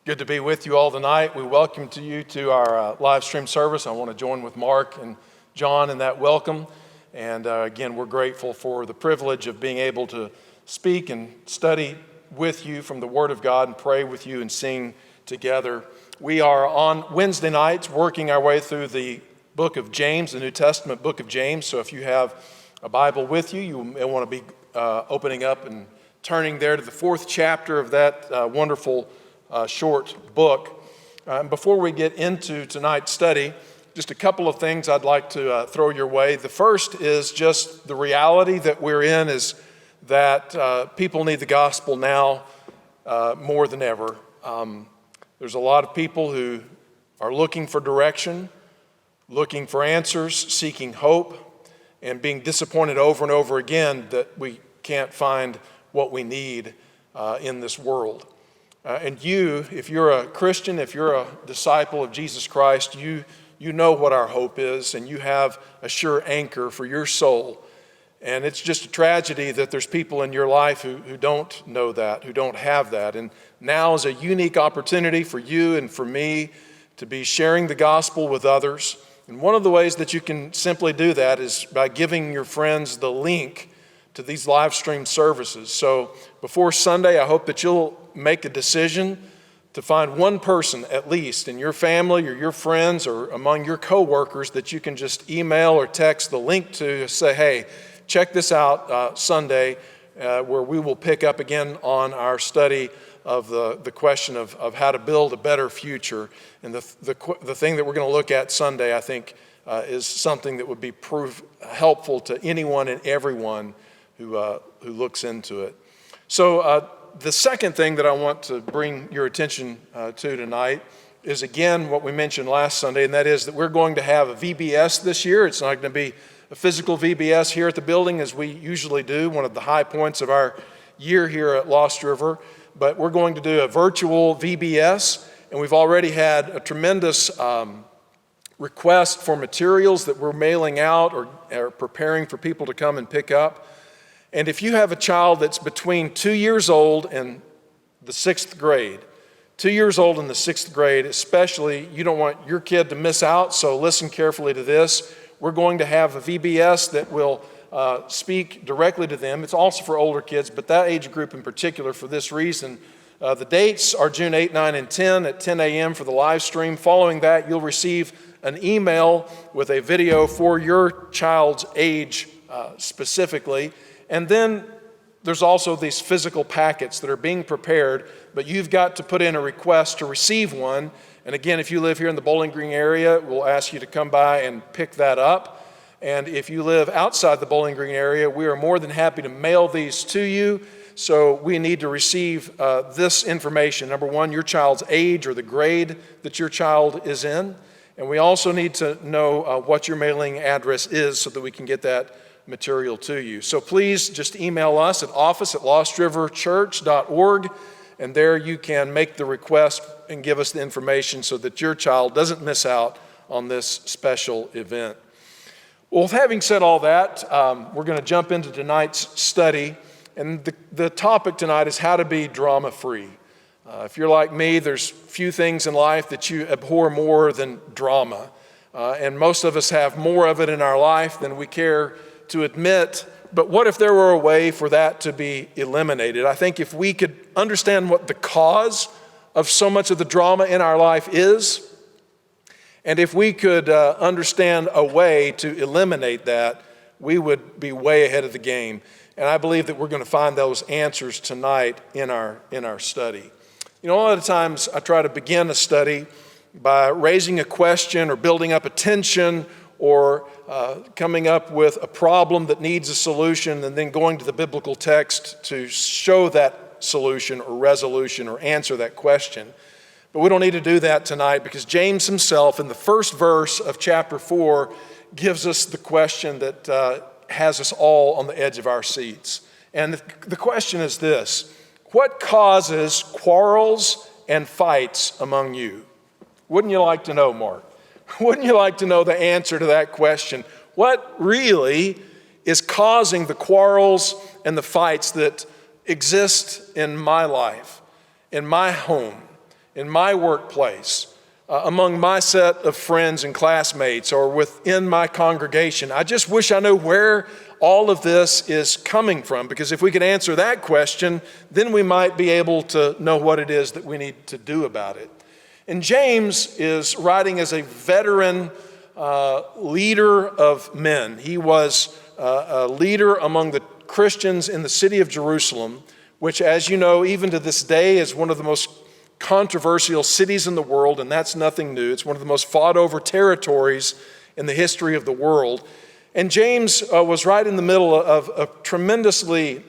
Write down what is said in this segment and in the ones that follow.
Good to be with you all tonight. We welcome you to our live stream service. I want to join with Mark and John in that welcome. And again, we're grateful for the privilege of being able to speak and study with you from the Word of God and pray with you and sing together. We are on Wednesday nights working our way through the book of James, the New Testament book of James. So if you have a Bible with you, you may want to be opening up and turning there to the fourth chapter of that wonderful short book. Before we get into tonight's study, just a couple of things I'd like to throw your way. The first is just the reality that we're in is that people need the gospel now more than ever. There's a lot of people who are looking for direction, looking for answers, seeking hope, and being disappointed over and over again that we can't find what we need in this world. And you, if you're a Christian, if you're a disciple of Jesus Christ, you know what our hope is, and you have a sure anchor for your soul. And it's just a tragedy that there's people in your life who don't know that, who don't have that. And now is a unique opportunity for you and for me to be sharing the gospel with others. And one of the ways that you can simply do that is by giving your friends the link to these live stream services. So before Sunday, I hope that you'll make a decision to find one person at least in your family or your friends or among your coworkers that you can just email or text the link to say, hey, check this out Sunday, where we will pick up again on our study of the question of how to build a better future. And the thing that we're going to look at Sunday, I think, is something that would be helpful to anyone and everyone who looks into it. So the second thing that I want to bring your attention to tonight is again what we mentioned last Sunday, and that is that we're going to have a VBS this year. It's not going to be a physical VBS here at the building as we usually do, one of the high points of our year here at Lost River, but we're going to do a virtual VBS, and we've already had a tremendous request for materials that we're mailing out or are preparing for people to come and pick up. And if you have a child that's between 2 years old and the 6th grade, 2 years old in the 6th grade especially, you don't want your kid to miss out, so listen carefully to this. We're going to have a VBS that will speak directly to them. It's also for older kids, but that age group in particular for this reason. The dates are June 8, 9, and 10 at 10 a.m. for the live stream. Following that, you'll receive an email with a video for your child's age specifically. And then there's also these physical packets that are being prepared, but you've got to put in a request to receive one. And again, if you live here in the Bowling Green area, we'll ask you to come by and pick that up. And if you live outside the Bowling Green area, we are more than happy to mail these to you. So we need to receive this information. Number one, your child's age or the grade that your child is in. And we also need to know what your mailing address is so that we can get that material to you. So please just email us at office@lostriverchurch.org, and there you can make the request and give us the information so that your child doesn't miss out on this special event. Well, having said all that, we're going to jump into tonight's study, and the topic tonight is how to be drama-free. If you're like me, there's few things in life that you abhor more than drama, and most of us have more of it in our life than we care to admit, but what if there were a way for that to be eliminated? I think if we could understand what the cause of so much of the drama in our life is, and if we could understand a way to eliminate that, we would be way ahead of the game. And I believe that we're going to find those answers tonight in our study. You know, a lot of times I try to begin a study by raising a question or building up a tension or coming up with a problem that needs a solution and then going to the biblical text to show that solution or resolution or answer that question. But we don't need to do that tonight because James himself in the first verse of chapter 4 gives us the question that has us all on the edge of our seats. And the question is this: what causes quarrels and fights among you? Wouldn't you like to know, Mark? Wouldn't you like to know the answer to that question? What really is causing the quarrels and the fights that exist in my life, in my home, in my workplace, among my set of friends and classmates, or within my congregation? I just wish I knew where all of this is coming from, because if we could answer that question, then we might be able to know what it is that we need to do about it. And James is writing as a veteran leader of men. He was a leader among the Christians in the city of Jerusalem, which, as you know, even to this day is one of the most controversial cities in the world, and that's nothing new. It's one of the most fought over territories in the history of the world. And James was right in the middle of a tremendously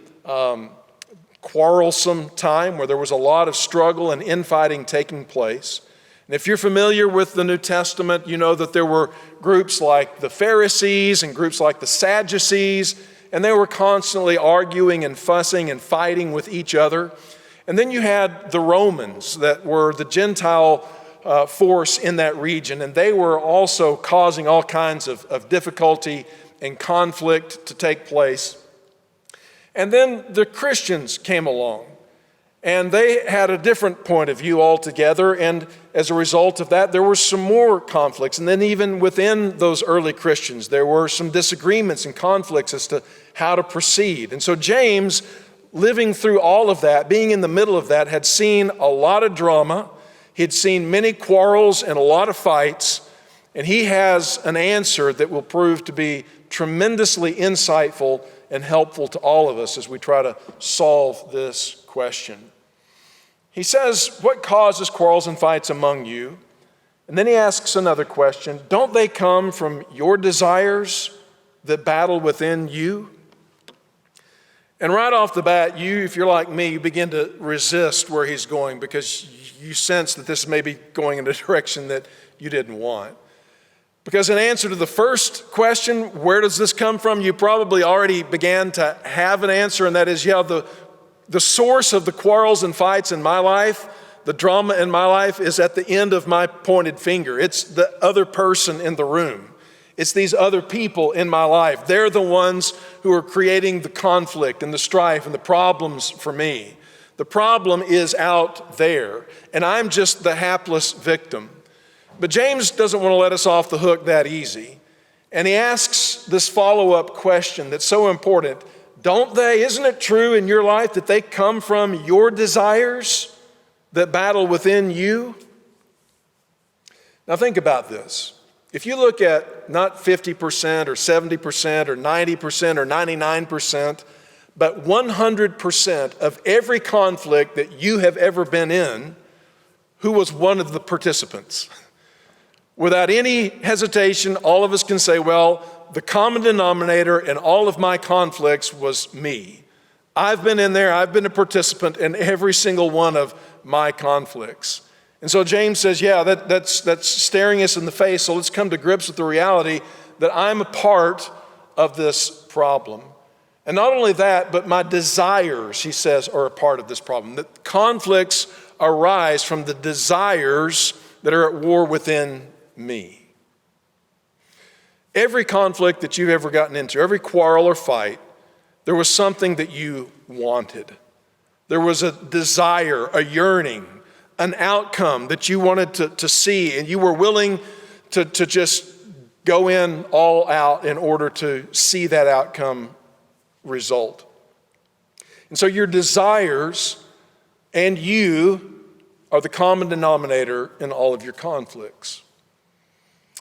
quarrelsome time where there was a lot of struggle and infighting taking place. And if you're familiar with the New Testament, you know that there were groups like the Pharisees and groups like the Sadducees, and they were constantly arguing and fussing and fighting with each other. And then you had the Romans that were the Gentile force in that region, and they were also causing all kinds of difficulty and conflict to take place. And then the Christians came along, and they had a different point of view altogether, and as a result of that, there were some more conflicts. And then even within those early Christians, there were some disagreements and conflicts as to how to proceed. And so James, living through all of that, being in the middle of that, had seen a lot of drama. He'd seen many quarrels and a lot of fights, and he has an answer that will prove to be tremendously insightful and helpful to all of us as we try to solve this question. He says, "What causes quarrels and fights among you?" And then he asks another question, "Don't they come from your desires that battle within you?" And right off the bat, if you're like me, you begin to resist where he's going, because you sense that this may be going in a direction that you didn't want. Because in answer to the first question, where does this come from? You probably already began to have an answer, and that is, the source of the quarrels and fights in my life, the drama in my life, is at the end of my pointed finger. It's the other person in the room. It's these other people in my life. They're the ones who are creating the conflict and the strife and the problems for me. The problem is out there, and I'm just the hapless victim. But James doesn't want to let us off the hook that easy. And he asks this follow-up question that's so important. Isn't it true in your life that they come from your desires that battle within you? Now think about this. If you look at not 50% or 70% or 90% or 99%, but 100% of every conflict that you have ever been in, who was one of the participants? Without any hesitation, all of us can say, well, the common denominator in all of my conflicts was me. I've been in there, I've been a participant in every single one of my conflicts. And so James says, that's staring us in the face, so let's come to grips with the reality that I'm a part of this problem. And not only that, but my desires, he says, are a part of this problem. That conflicts arise from the desires that are at war within me. Every conflict that you've ever gotten into, every quarrel or fight, there was something that you wanted. There was a desire, a yearning, an outcome that you wanted to see, and you were willing to just go in all out in order to see that outcome result. And so your desires and you are the common denominator in all of your conflicts.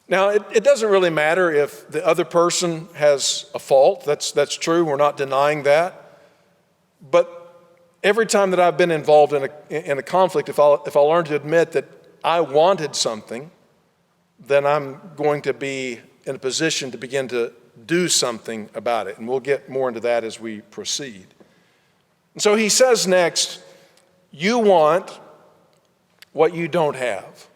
Now, it doesn't really matter if the other person has a fault. That's true. We're not denying that. But every time that I've been involved in a conflict, if I learn to admit that I wanted something, then I'm going to be in a position to begin to do something about it. And we'll get more into that as we proceed. And so he says next, you want what you don't have.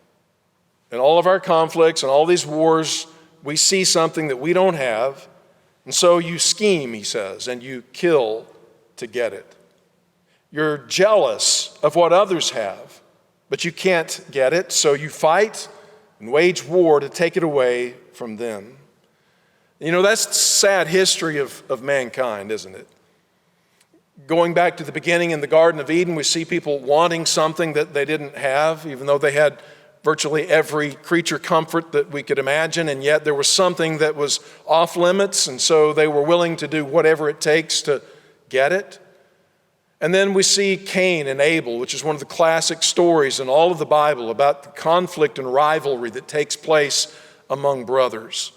In all of our conflicts and all these wars, we see something that we don't have. And so you scheme, he says, and you kill to get it. You're jealous of what others have, but you can't get it, so you fight and wage war to take it away from them. You know, that's the sad history of mankind, isn't it? Going back to the beginning in the Garden of Eden, we see people wanting something that they didn't have, even though they had virtually every creature comfort that we could imagine, and yet there was something that was off limits, and so they were willing to do whatever it takes to get it. And then we see Cain and Abel, which is one of the classic stories in all of the Bible about the conflict and rivalry that takes place among brothers.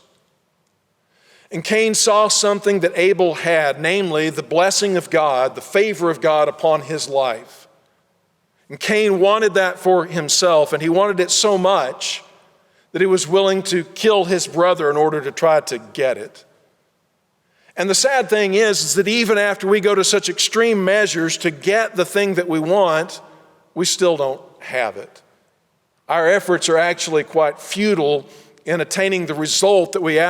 And Cain saw something that Abel had, namely the blessing of God, the favor of God upon his life. And Cain wanted that for himself, and he wanted it so much that he was willing to kill his brother in order to try to get it. And the sad thing is that even after we go to such extreme measures to get the thing that we want, we still don't have it. Our efforts are actually quite futile in attaining the result that we're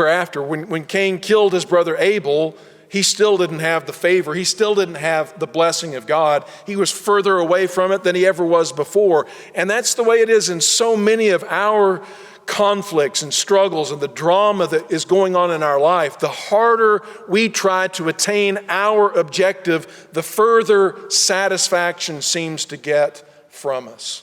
after. When Cain killed his brother Abel, he still didn't have the favor. He still didn't have the blessing of God. He was further away from it than he ever was before. And that's the way it is in so many of our conflicts and struggles and the drama that is going on in our life. The harder we try to attain our objective, the further satisfaction seems to get from us.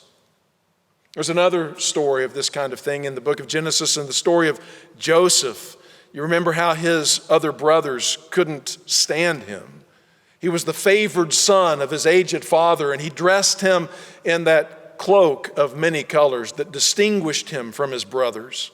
There's another story of this kind of thing in the book of Genesis, and the story of Joseph. You remember how his other brothers couldn't stand him. He was the favored son of his aged father, and he dressed him in that cloak of many colors that distinguished him from his brothers.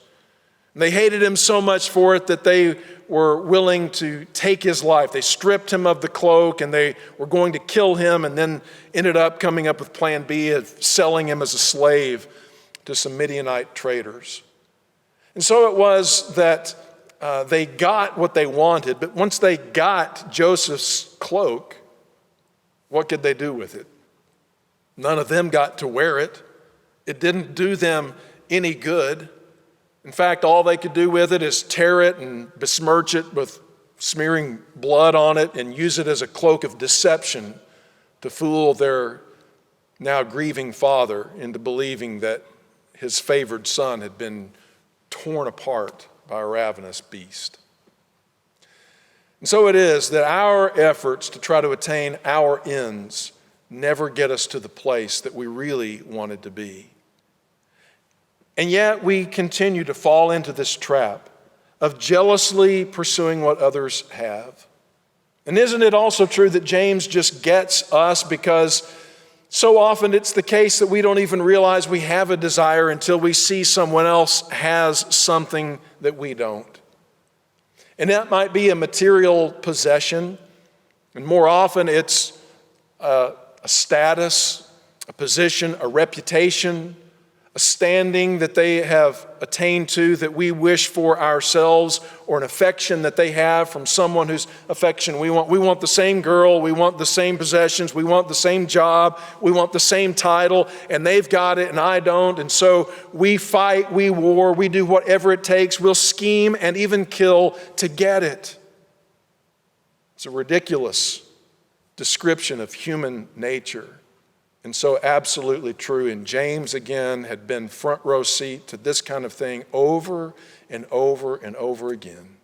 And they hated him so much for it that they were willing to take his life. They stripped him of the cloak, and they were going to kill him, and then ended up coming up with plan B of selling him as a slave to some Midianite traders. And so it was that they got what they wanted, but once they got Joseph's cloak, what could they do with it? None of them got to wear it. It didn't do them any good. In fact, all they could do with it is tear it and besmirch it with smearing blood on it and use it as a cloak of deception to fool their now grieving father into believing that his favored son had been torn apart by a ravenous beast. And so it is that our efforts to try to attain our ends never get us to the place that we really wanted to be. And yet we continue to fall into this trap of jealously pursuing what others have. And isn't it also true that James just gets us because so often it's the case that we don't even realize we have a desire until we see someone else has something that we don't. And that might be a material possession, and more often it's a status, a position, a reputation, a standing that they have attained to that we wish for ourselves, or an affection that they have from someone whose affection we want. We want the same girl, we want the same possessions, we want the same job, we want the same title, and they've got it and I don't. And so we fight, we war, we do whatever it takes, we'll scheme and even kill to get it. It's a ridiculous description of human nature. And so absolutely true. And James, again, had been front row seat to this kind of thing over and over and over again.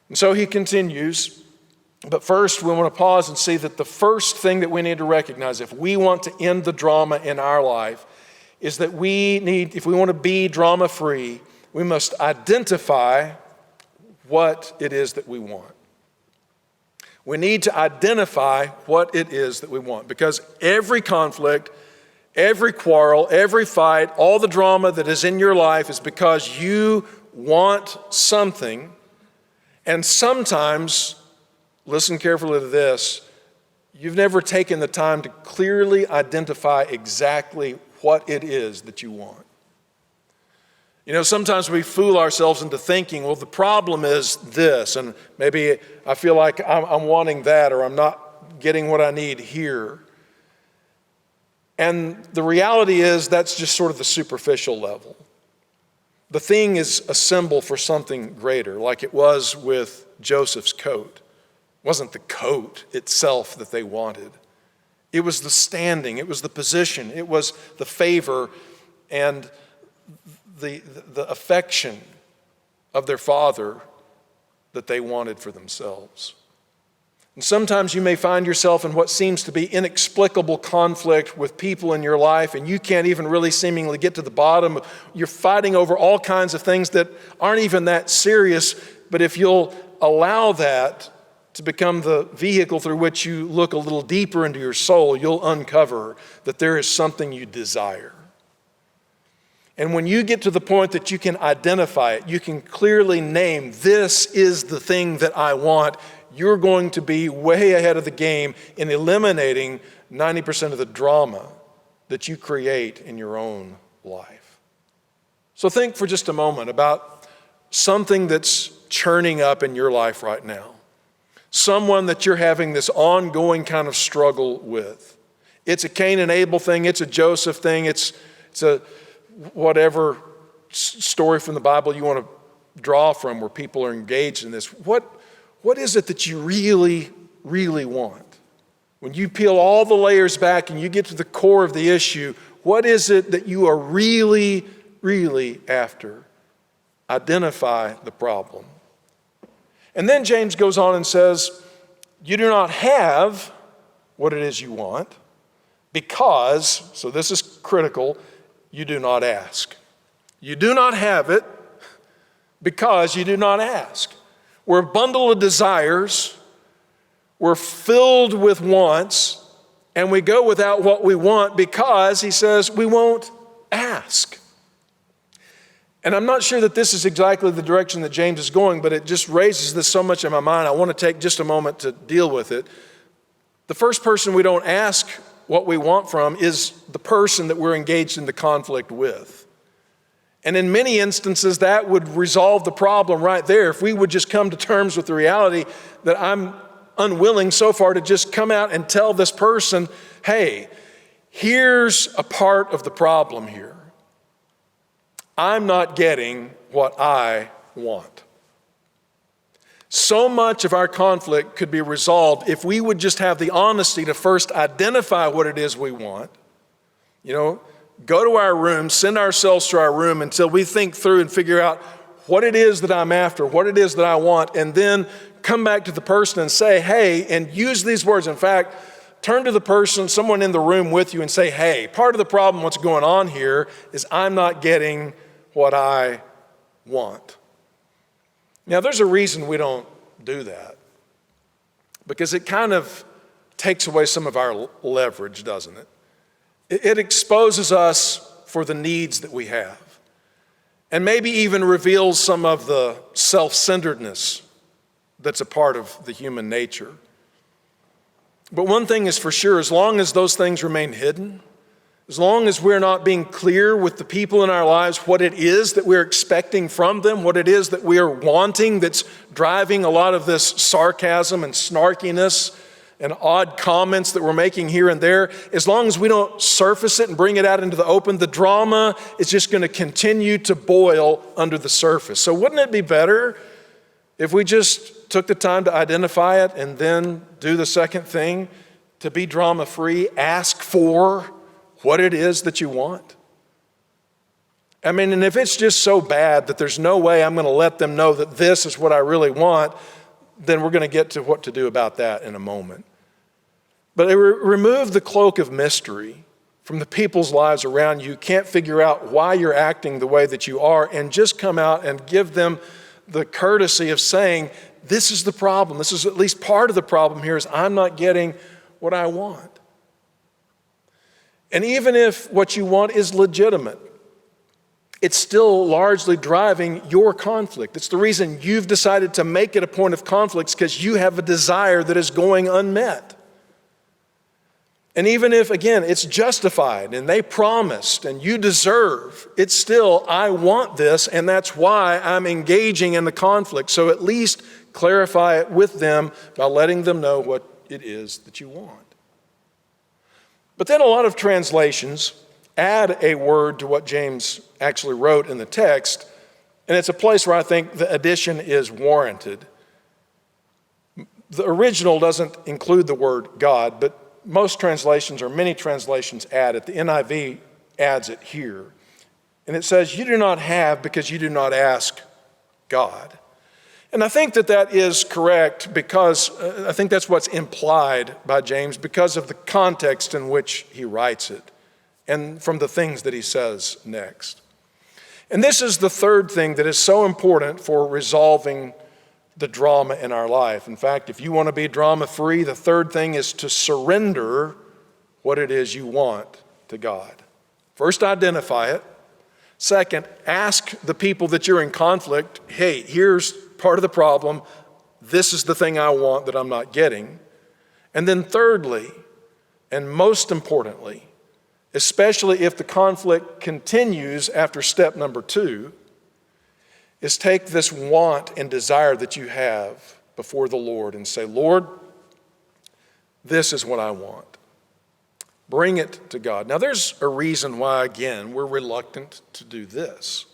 And so he continues. But first, we want to pause and see that the first thing that we need to recognize if we want to end the drama in our life is that if we want to be drama-free, we must identify what it is that we want. We need to identify what it is that we want, because every conflict, every quarrel, every fight, all the drama that is in your life is because you want something. And sometimes, listen carefully to this, you've never taken the time to clearly identify exactly what it is that you want. You know, sometimes we fool ourselves into thinking, well, the problem is this, and maybe I feel like I'm wanting that, or I'm not getting what I need here. And the reality is that's just sort of the superficial level. The thing is a symbol for something greater, like it was with Joseph's coat. It wasn't the coat itself that they wanted. It was the standing, it was the position, it was the favor, and the affection of their father that they wanted for themselves. And sometimes you may find yourself in what seems to be inexplicable conflict with people in your life, and you can't even really seemingly get to the bottom. You're fighting over all kinds of things that aren't even that serious, but if you'll allow that to become the vehicle through which you look a little deeper into your soul, you'll uncover that there is something you desire. And when you get to the point that you can identify it, you can clearly name, this is the thing that I want, you're going to be way ahead of the game in eliminating 90% of the drama that you create in your own life. So think for just a moment about something that's churning up in your life right now. Someone that you're having this ongoing kind of struggle with. It's a Cain and Abel thing, it's a Joseph thing, it's a whatever story from the Bible you want to draw from where people are engaged in this. What is it that you really, really want? When you peel all the layers back and you get to the core of the issue, what is it that you are really, really after? Identify the problem. And then James goes on and says, you do not have what it is you want because, so this is critical, you do not ask. You do not have it because you do not ask. We're a bundle of desires, we're filled with wants, and we go without what we want because, he says, we won't ask. And I'm not sure that this is exactly the direction that James is going, but it just raises this so much in my mind. I want to take just a moment to deal with it. The first person we don't ask what we want from is the person that we're engaged in the conflict with. And in many instances, that would resolve the problem right there. If we would just come to terms with the reality that I'm unwilling so far to just come out and tell this person, hey, here's a part of the problem here. I'm not getting what I want. So much of our conflict could be resolved if we would just have the honesty to first identify what it is we want. Go to our room, send ourselves to our room until we think through and figure out what it is that I'm after, what it is that I want, and then come back to the person and say, hey, and use these words. In fact, turn to the person, someone in the room with you, and say, hey, part of the problem, what's going on here is I'm not getting what I want. Now, there's a reason we don't do that, because it kind of takes away some of our leverage, doesn't it? It exposes us for the needs that we have, and maybe even reveals some of the self-centeredness that's a part of the human nature. But one thing is for sure, as long as those things remain hidden, as long as we're not being clear with the people in our lives what it is that we're expecting from them, what it is that we are wanting that's driving a lot of this sarcasm and snarkiness and odd comments that we're making here and there, as long as we don't surface it and bring it out into the open, the drama is just going to continue to boil under the surface. So wouldn't it be better if we just took the time to identify it and then do the second thing, to be drama-free, ask for what it is that you want? I mean, and if it's just so bad that there's no way I'm going to let them know that this is what I really want, then we're going to get to what to do about that in a moment. But remove the cloak of mystery from the people's lives around you. Can't figure out why you're acting the way that you are, and just come out and give them the courtesy of saying, this is the problem. This is at least part of the problem here, is I'm not getting what I want. And even if what you want is legitimate, it's still largely driving your conflict. It's the reason you've decided to make it a point of conflict, because you have a desire that is going unmet. And even if, again, it's justified and they promised and you deserve, it's still, I want this, and that's why I'm engaging in the conflict. So at least clarify it with them by letting them know what it is that you want. But then a lot of translations add a word to what James actually wrote in the text, and it's a place where I think the addition is warranted. The original doesn't include the word God, but most translations, or many translations, add it. The NIV adds it here. And it says, you do not have because you do not ask God. And I think that that is correct because I think that's what's implied by James because of the context in which he writes it and from the things that he says next. And this is the third thing that is so important for resolving the drama in our life. In fact, if you want to be drama-free, the third thing is to surrender what it is you want to God. First, identify it. Second, ask the people that you're in conflict, hey, here's part of the problem. This is the thing I want that I'm not getting. And then thirdly, and most importantly, especially if the conflict continues after step number 2, is take this want and desire that you have before the Lord and say, Lord, this is what I want. Bring it to God. Now, there's a reason why, again, we're reluctant to do this.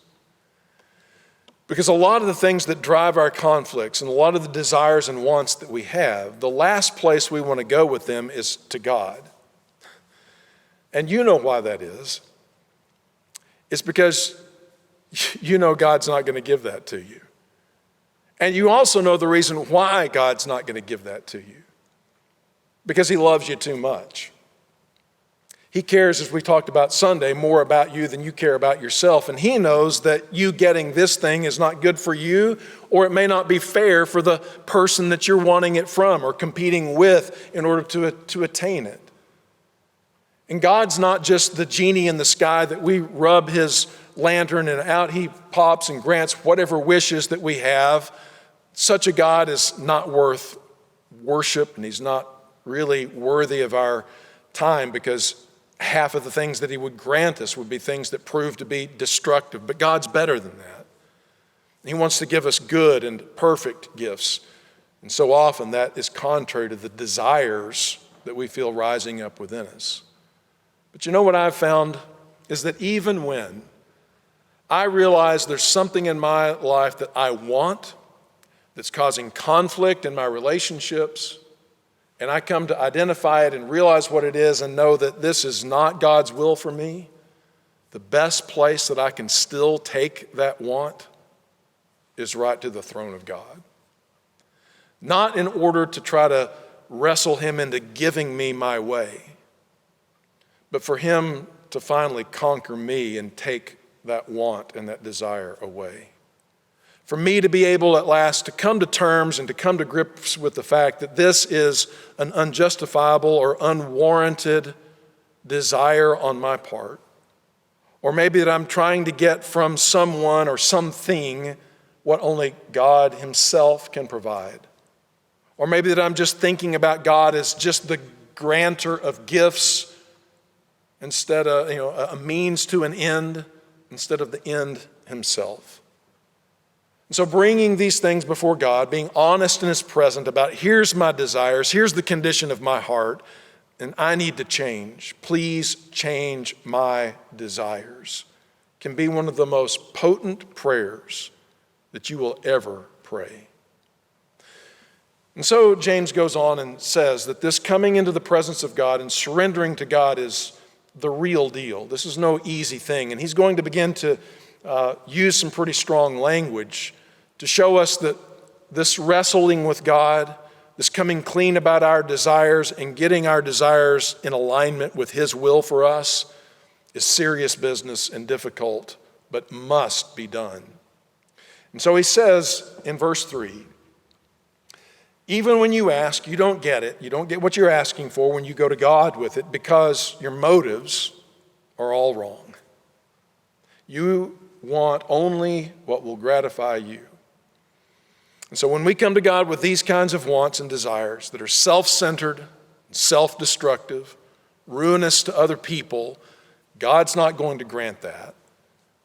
Because a lot of the things that drive our conflicts and a lot of the desires and wants that we have, the last place we want to go with them is to God. And you know why that is. It's because you know God's not going to give that to you. And you also know the reason why God's not going to give that to you. Because he loves you too much. He cares, as we talked about Sunday, more about you than you care about yourself. And he knows that you getting this thing is not good for you, or it may not be fair for the person that you're wanting it from or competing with in order to attain it. And God's not just the genie in the sky that we rub his lantern and out he pops and grants whatever wishes that we have. Such a God is not worth worship, and he's not really worthy of our time because half of the things that he would grant us would be things that prove to be destructive. But God's better than that. He wants to give us good and perfect gifts. And so often that is contrary to the desires that we feel rising up within us. But you know what I've found is that even when I realize there's something in my life that I want that's causing conflict in my relationships, and I come to identify it and realize what it is and know that this is not God's will for me, the best place that I can still take that want is right to the throne of God. Not in order to try to wrestle him into giving me my way, but for him to finally conquer me and take that want and that desire away. For me to be able at last to come to terms and to come to grips with the fact that this is an unjustifiable or unwarranted desire on my part. Or maybe that I'm trying to get from someone or something what only God himself can provide. Or maybe that I'm just thinking about God as just the grantor of gifts instead of, a means to an end instead of the end himself. And so bringing these things before God, being honest in his presence about here's my desires, here's the condition of my heart, and I need to change. Please change my desires, can be one of the most potent prayers that you will ever pray. And so James goes on and says that this coming into the presence of God and surrendering to God is the real deal. This is no easy thing. And he's going to begin to use some pretty strong language to show us that this wrestling with God, this coming clean about our desires and getting our desires in alignment with his will for us is serious business and difficult, but must be done. And so he says in verse 3, even when you ask, you don't get it. You don't get what you're asking for when you go to God with it because your motives are all wrong. You want only what will gratify you. And so when we come to God with these kinds of wants and desires that are self-centered, self-destructive, ruinous to other people, God's not going to grant that,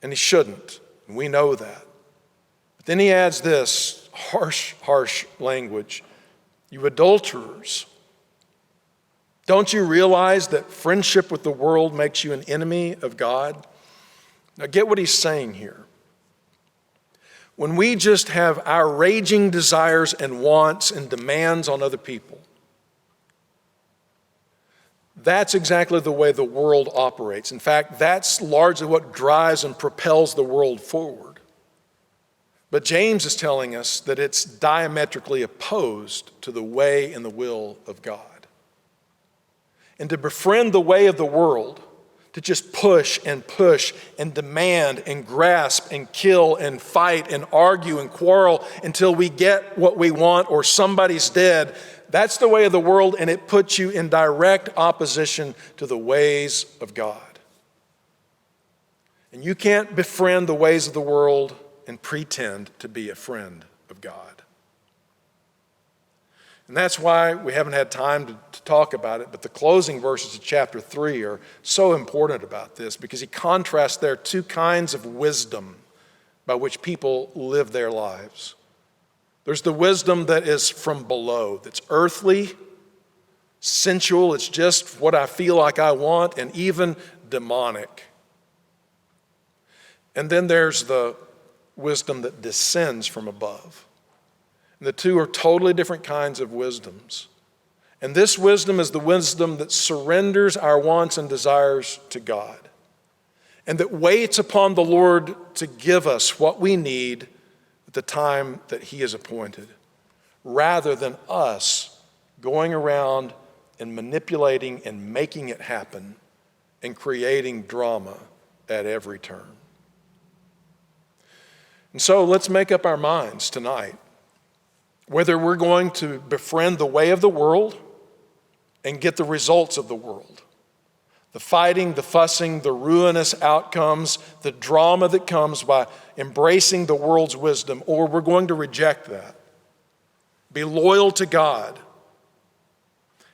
and he shouldn't, and we know that. But then he adds this harsh language. You adulterers, don't you realize that friendship with the world makes you an enemy of God? Now get what he's saying here. When we just have our raging desires and wants and demands on other people, that's exactly the way the world operates. In fact, that's largely what drives and propels the world forward. But James is telling us that it's diametrically opposed to the way and the will of God. And to befriend the way of the world, to just push and demand and grasp and kill and fight and argue and quarrel until we get what we want or somebody's dead, that's the way of the world, and it puts you in direct opposition to the ways of God. And you can't befriend the ways of the world and pretend to be a friend of God. And that's why we haven't had time to talk about it, but the closing verses of chapter 3 are so important about this because he contrasts there two kinds of wisdom by which people live their lives. There's the wisdom that is from below, that's earthly, sensual, it's just what I feel like I want, and even demonic. And then there's the wisdom that descends from above. And the two are totally different kinds of wisdoms. And this wisdom is the wisdom that surrenders our wants and desires to God and that waits upon the Lord to give us what we need at the time that He has appointed, rather than us going around and manipulating and making it happen and creating drama at every turn. And so let's make up our minds tonight whether we're going to befriend the way of the world and get the results of the world. The fighting, the fussing, the ruinous outcomes, the drama that comes by embracing the world's wisdom, or we're going to reject that. Be loyal to God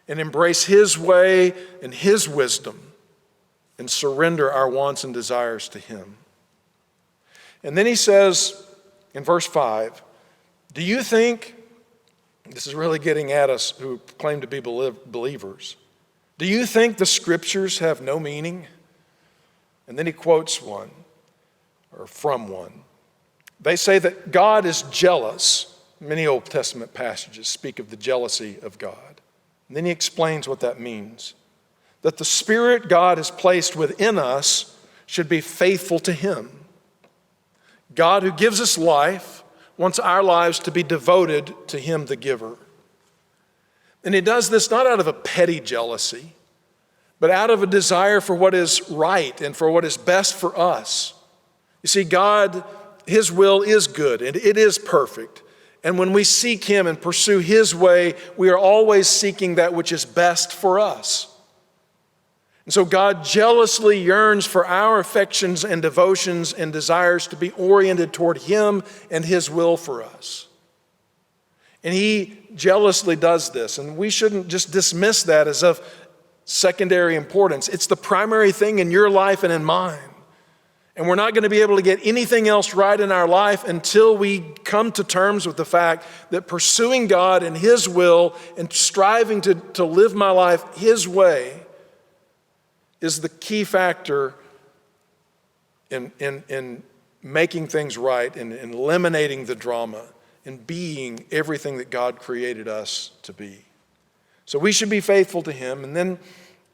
and embrace His way and His wisdom and surrender our wants and desires to Him. And then he says in verse 5, do you think, this is really getting at us who claim to be believers, do you think the scriptures have no meaning? And then he quotes one, or from one. They say that God is jealous. Many Old Testament passages speak of the jealousy of God. And then he explains what that means. That the Spirit God has placed within us should be faithful to Him. God, who gives us life, wants our lives to be devoted to Him, the giver. And He does this not out of a petty jealousy, but out of a desire for what is right and for what is best for us. You see, God, His will is good and it is perfect. And when we seek Him and pursue His way, we are always seeking that which is best for us. And so God jealously yearns for our affections and devotions and desires to be oriented toward Him and His will for us. And He jealously does this, and we shouldn't just dismiss that as of secondary importance. It's the primary thing in your life and in mine. And we're not going to be able to get anything else right in our life until we come to terms with the fact that pursuing God and His will and striving to live my life His way is the key factor in making things right and in eliminating the drama and being everything that God created us to be. So we should be faithful to Him. And then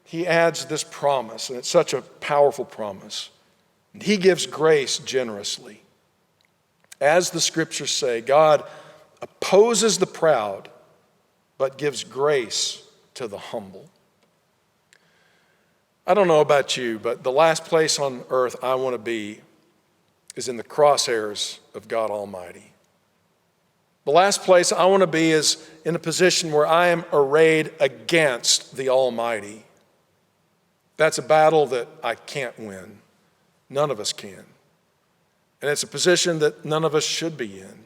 He adds this promise, and it's such a powerful promise. And He gives grace generously. As the scriptures say, God opposes the proud, but gives grace to the humble. I don't know about you, but the last place on earth I want to be is in the crosshairs of God Almighty. The last place I want to be is in a position where I am arrayed against the Almighty. That's a battle that I can't win. None of us can. And it's a position that none of us should be in.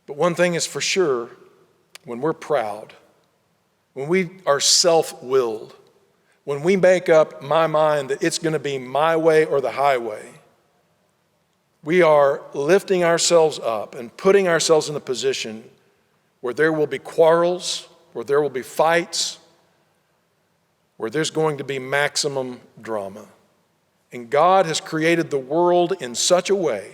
But one thing is for sure, when we're proud, when we are self-willed, when we make up my mind that it's going to be my way or the highway, we are lifting ourselves up and putting ourselves in a position where there will be quarrels, where there will be fights, where there's going to be maximum drama. And God has created the world in such a way,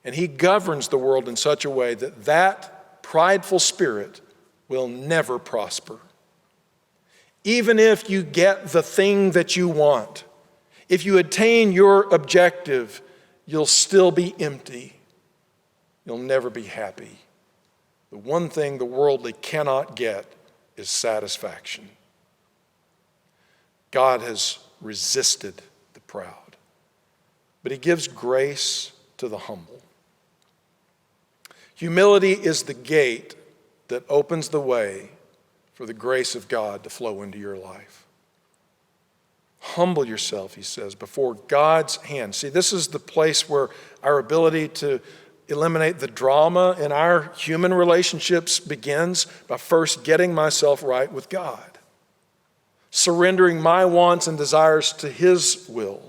and He governs the world in such a way that that prideful spirit will never prosper. Even if you get the thing that you want, if you attain your objective, you'll still be empty. you'll never be happy. The one thing the worldly cannot get is satisfaction. God has resisted the proud, but he gives grace to the humble. Humility is the gate that opens the way for the grace of God to flow into your life. Humble yourself, he says, before God's hand. See, this is the place where our ability to eliminate the drama in our human relationships begins, by first getting myself right with God. Surrendering my wants and desires to his will.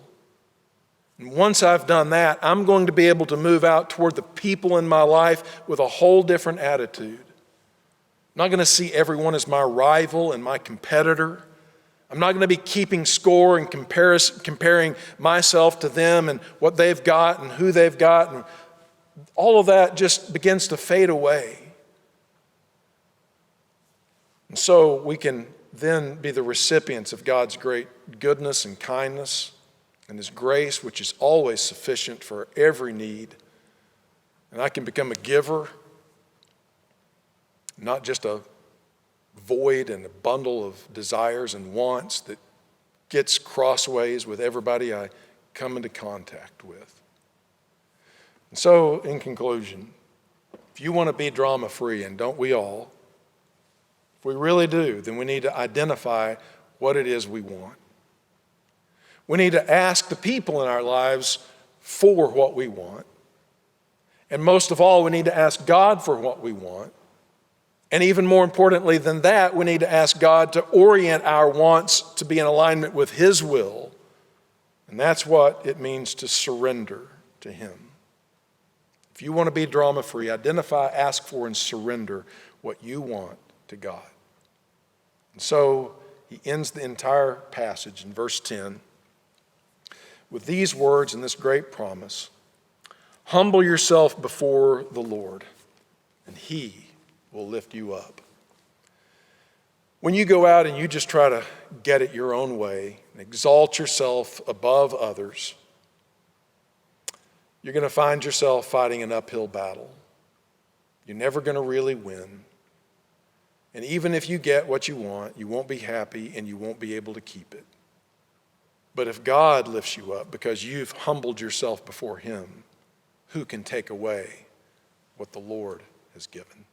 And once I've done that, I'm going to be able to move out toward the people in my life with a whole different attitude. I'm not going to see everyone as my rival and my competitor. I'm not going to be keeping score and comparing myself to them and what they've got and who they've got. And all of that just begins to fade away. And so we can then be the recipients of God's great goodness and kindness and his grace, which is always sufficient for every need. And I can become a giver, not just a void and a bundle of desires and wants that gets crossways with everybody I come into contact with. And so, in conclusion, if you want to be drama-free, and don't we all, if we really do, then we need to identify what it is we want. We need to ask the people in our lives for what we want. And most of all, we need to ask God for what we want. And even more importantly than that, we need to ask God to orient our wants to be in alignment with his will. And that's what it means to surrender to him. If you want to be drama-free, identify, ask for, and surrender what you want to God. And so he ends the entire passage in verse 10 with these words and this great promise: humble yourself before the Lord, and he will lift you up. When you go out and you just try to get it your own way and exalt yourself above others, you're going to find yourself fighting an uphill battle. You're never going to really win. And even if you get what you want, you won't be happy and you won't be able to keep it. But if God lifts you up because you've humbled yourself before him, who can take away what the Lord has given?